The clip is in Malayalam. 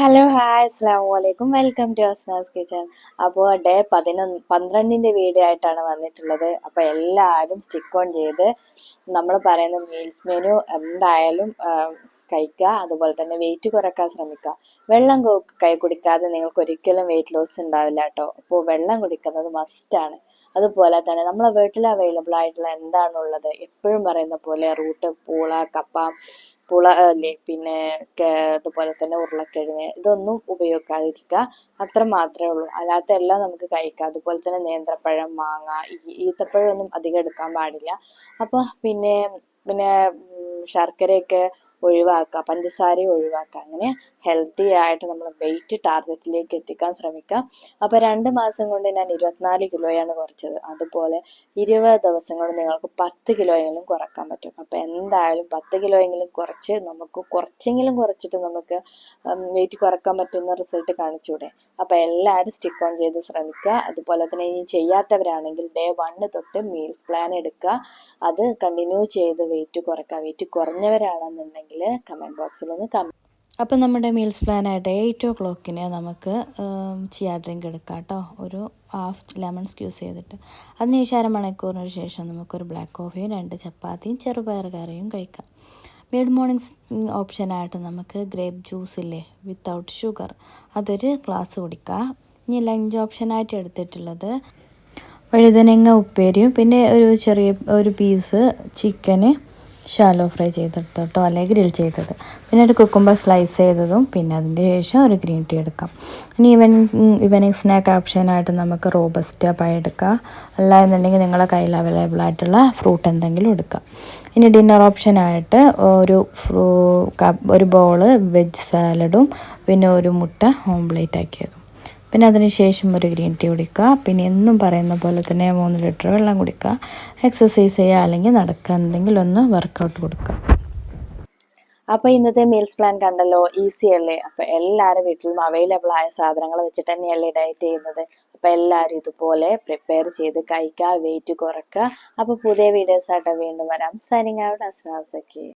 ഹലോ ഹായ് അസ്സാം വലൈക്കും വെൽക്കം ടു അസ്നാസ് കിച്ചൺ. അപ്പോൾ ഡേ 12 വീഡിയോ ആയിട്ടാണ് വന്നിട്ടുള്ളത്. അപ്പോൾ എല്ലാവരും സ്റ്റിക്ക് ഓൺ ചെയ്ത് നമ്മൾ പറയുന്ന മീൽസ് മെനു എന്തായാലും കഴിക്കുക. അതുപോലെ തന്നെ വെയിറ്റ് കുറയ്ക്കാൻ ശ്രമിക്കുക. വെള്ളം കുടിക്കാതെ നിങ്ങൾക്ക് ഒരിക്കലും വെയിറ്റ് ലോസ് ഉണ്ടാവില്ല കേട്ടോ. അപ്പോൾ വെള്ളം കുടിക്കുന്നത് മസ്റ്റാണ്. അതുപോലെ തന്നെ നമ്മളെ വീട്ടിൽ അവൈലബിൾ ആയിട്ടുള്ള എന്താണുള്ളത് എപ്പോഴും പറയുന്ന പോലെ റൂട്ട്, പൂള, കപ്പ, അല്ലേ പിന്നെ അതുപോലെ തന്നെ ഉരുളക്കിഴങ്ങ് ഇതൊന്നും ഉപയോഗിക്കാതിരിക്കുക. അത്ര മാത്രമേ ഉള്ളൂ. അല്ലാത്ത എല്ലാം നമുക്ക് കഴിക്കാം. അതുപോലെ തന്നെ നേന്ത്രപ്പഴം, മാങ്ങ, ഈത്തപ്പഴം ഒന്നും അധികം എടുക്കാൻ പാടില്ല. അപ്പോൾ പിന്നെ പിന്നെ ശർക്കരയൊക്കെ ഒഴിവാക്കുക, പഞ്ചസാരയും ഒഴിവാക്കുക. അങ്ങനെ ഹെൽത്തി ആയിട്ട് നമ്മൾ വെയിറ്റ് ടാർഗറ്റിലേക്ക് എത്തിക്കാൻ ശ്രമിക്കുക. അപ്പോൾ 2 മാസം കൊണ്ട് ഞാൻ 24 കിലോയാണ് കുറച്ചത്. അതുപോലെ 20 ദിവസം കൊണ്ട് നിങ്ങൾക്ക് 10 കിലോയെങ്കിലും കുറക്കാൻ പറ്റും. അപ്പോൾ എന്തായാലും 10 കിലോയെങ്കിലും കുറച്ച് നമുക്ക് കുറച്ചെങ്കിലും കുറച്ചിട്ട് നമുക്ക് വെയിറ്റ് കുറക്കാൻ പറ്റുന്ന റിസൾട്ട് കാണിച്ചൂടെ. അപ്പോൾ എല്ലാവരും സ്റ്റിക്ക് ഓൺ ചെയ്ത് ശ്രമിക്കുക. അതുപോലെ തന്നെ ഇനി ചെയ്യാത്തവരാണെങ്കിൽ ഡേ 1 തൊട്ട് മീൽസ് പ്ലാൻ എടുക്കുക. അത് കണ്ടിന്യൂ ചെയ്ത് വെയിറ്റ് കുറക്കുക. വെയിറ്റ് കുറഞ്ഞവരാണെന്നുണ്ടെങ്കിൽ കമൻറ്റ് ബോക്സിലൊന്ന് അപ്പോൾ നമ്മുടെ മീൽസ് പ്ലാനായിട്ട് 8 o'clock നമുക്ക് ചിയ ഡ്രിങ്ക് എടുക്കാം കേട്ടോ. ഒരു ഹാഫ് ലെമൺ സ്ക്യൂസ് ചെയ്തിട്ട് അതിനുശേഷം അരമണിക്കൂറിന് ശേഷം നമുക്കൊരു ബ്ലാക്ക് കോഫിയും 2 ചപ്പാത്തിയും ചെറുപയർ കറിയും കഴിക്കാം. മിഡ് മോർണിംഗ് ഓപ്ഷനായിട്ട് നമുക്ക് ഗ്രേപ്പ് ജ്യൂസ് ഇല്ലേ വിത്തൗട്ട് ഷുഗർ, അതൊരു ഗ്ലാസ് കുടിക്കുക. ഇനി ലഞ്ച് ഓപ്ഷനായിട്ട് എടുത്തിട്ടുള്ളത് വഴുതനങ്ങ ഉപ്പേരിയും പിന്നെ ഒരു പീസ് ചിക്കന് ഷാലോ ഫ്രൈ ചെയ്തെടുത്ത് കേട്ടോ, അല്ലെങ്കിൽ ഗ്രിൽ ചെയ്തത്, പിന്നെ ഒരു കുക്കുംബർ സ്ലൈസ് ചെയ്തതും, പിന്നെ അതിൻ്റെ ശേഷം ഒരു ഗ്രീൻ ടീ എടുക്കാം. ഇനി ഈവനിങ് സ്നാക്ക് ഓപ്ഷനായിട്ട് നമുക്ക് റോബസ്റ്റ പഴം എടുക്കാം. അല്ല എന്നുണ്ടെങ്കിൽ നിങ്ങളുടെ കയ്യിൽ അവൈലബിൾ ആയിട്ടുള്ള ഫ്രൂട്ട് എന്തെങ്കിലും എടുക്കാം. ഇനി ഡിന്നർ ഓപ്ഷനായിട്ട് ഒരു ബോള് വെജ് സാലഡും പിന്നെ ഒരു മുട്ട ഓംപ്ലേറ്റ് ആക്കിയതും, പിന്നെ അതിന് ശേഷം ഒരു ഗ്രീൻ ടീ കുടിക്കുക. പിന്നെ എന്നും പറയുന്ന പോലെ തന്നെ 3 ലിറ്റർ വെള്ളം കുടിക്കുക. എക്സസൈസ് ചെയ്യുക, അല്ലെങ്കിൽ നടക്കുക, എന്തെങ്കിലും ഒന്ന് വർക്കൗട്ട് കൊടുക്കുക. അപ്പോൾ ഇന്നത്തെ മീൽസ് പ്ലാൻ കണ്ടല്ലോ, ഈസി അല്ലേ. അപ്പോൾ എല്ലാവരും വീട്ടിലും അവൈലബിൾ ആയ സാധനങ്ങൾ വെച്ചിട്ട് തന്നെയല്ലേ ഡയറ്റ് ചെയ്യുന്നത്. അപ്പോൾ എല്ലാവരും ഇതുപോലെ പ്രിപ്പയർ ചെയ്ത് കഴിക്കുക, വെയിറ്റ് കുറക്കുക. അപ്പോൾ പുതിയ വീഡിയോസ് ആയിട്ട് വീണ്ടും വരാം. Signing out, Asnas.